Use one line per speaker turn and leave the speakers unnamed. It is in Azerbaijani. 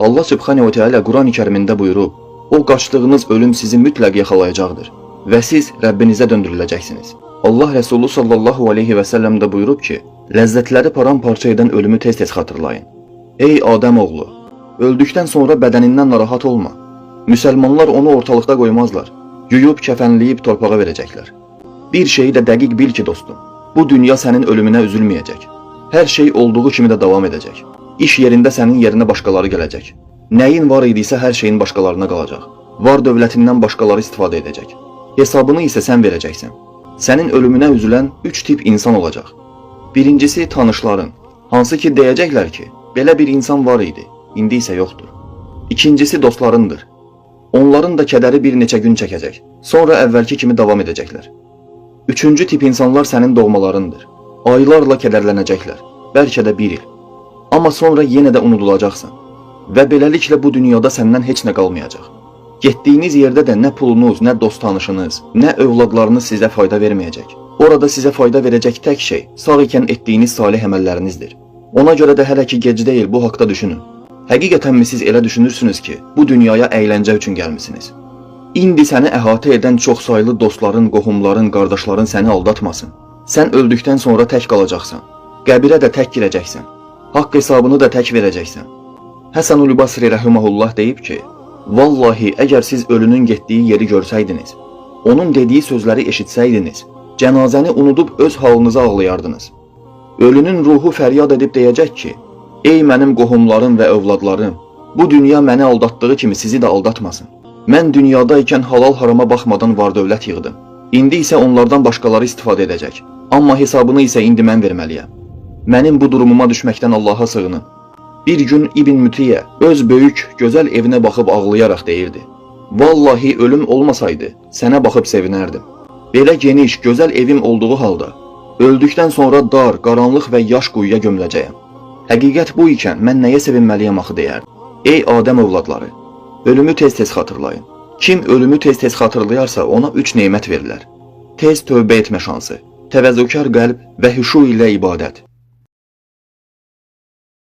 Allah Subhanahu ve Teala Quran-ı Kerimində buyurub, o qaçdığınız ölüm sizi mütləq yaxalayacaqdır və siz Rəbbinizə döndürüləcəksiniz. Allah Resulü sallallahu aleyhi və səlləm də buyurub ki, ləzzətləri paramparça edən ölümü tez-tez xatırlayın. Ey Adəm oğlu, öldükdən sonra bədənindən narahat olma. Müsəlmanlar onu ortalıqda qoymazlar, yuyub kəfənləyib torpağa verəcəklər. Bir şeyi də dəqiq bil ki dostum, bu dünya sənin ölümünə üzülməyəcək. Hər şey olduğu kimi də davam edəcək. İş yerində sənin yerinə başqaları gələcək. Nəyin var idisə hər şeyin başqalarına qalacaq. Var dövlətindən başqaları istifadə edəcək. Hesabını isə sən verəcəksən. Sənin ölümünə üzülən 3 tip insan olacaq. Birincisi tanışların, hansı ki deyəcəklər ki, belə bir insan var idi, indi isə yoxdur. İkincisi dostlarındır. Onların da kədəri bir neçə gün çəkəcək, sonra əvvəlki kimi davam edəcəklər. Üçüncü tip insanlar sənin doğmalarındır. Aylarla kədərlənəcəklər, bəlkə də bir il. Amma sonra yenə də unudulacaqsan və beləliklə bu dünyada səndən heç nə qalmayacaq. Getdiyiniz yerdə də nə pulunuz, nə dost tanışınız, nə övladlarınız sizə fayda verməyəcək. Orada sizə fayda verəcək tək şey sağ ikən etdiyiniz salih əməllərinizdir. Ona görə də hələ ki gec deyil, bu haqda düşünün. Həqiqətənmi siz elə düşünürsünüz ki, bu dünyaya əyləncə üçün gəlmisiniz? İndi səni əhatə edən çoxsaylı dostların, qohumların, qardaşların səni aldatmasın. Sən öldükdən sonra tək qalacaqsan. Qəbirə də tək girəcəksən. Haqq hesabını da tək verəcəksən. Həsən-ül Basri rəhiməhullah deyib ki, vallahi əgər siz ölünün getdiyi yeri görsəydiniz, onun dediyi sözləri eşitsəydiniz, cənazəni unudub öz halınıza ağlayardınız. Ölünün ruhu fəryad edib deyəcək ki, ey mənim qohumlarım və övladlarım, bu dünya məni aldatdığı kimi sizi də aldatmasın. Mən dünyadaykən halal harama baxmadan var dövlət yığdım. İndi isə onlardan başqaları istifadə edəcək. Amma hesabını isə indi mən verməliyəm. Mənim bu durumuma düşməkdən Allaha sığının. Bir gün İbn Mütiyə öz böyük, gözəl evinə baxıb ağlayaraq deyirdi. Vallahi ölüm olmasaydı, sənə baxıb sevinərdim. Belə geniş, gözəl evim olduğu halda, öldükdən sonra dar, qaranlıq və yaş quyuya gömüləcəyəm. Həqiqət bu ikən mən nəyə sevinməliyəm axı deyərdim. Ey Adəm övladları, ölümü tez-tez xatırlayın. Kim ölümü tez-tez xatırlayarsa ona 3 nemət verilər. Tez tövbə etmə şansı, təvəzzükar qəlb və hüşu ilə ibadət.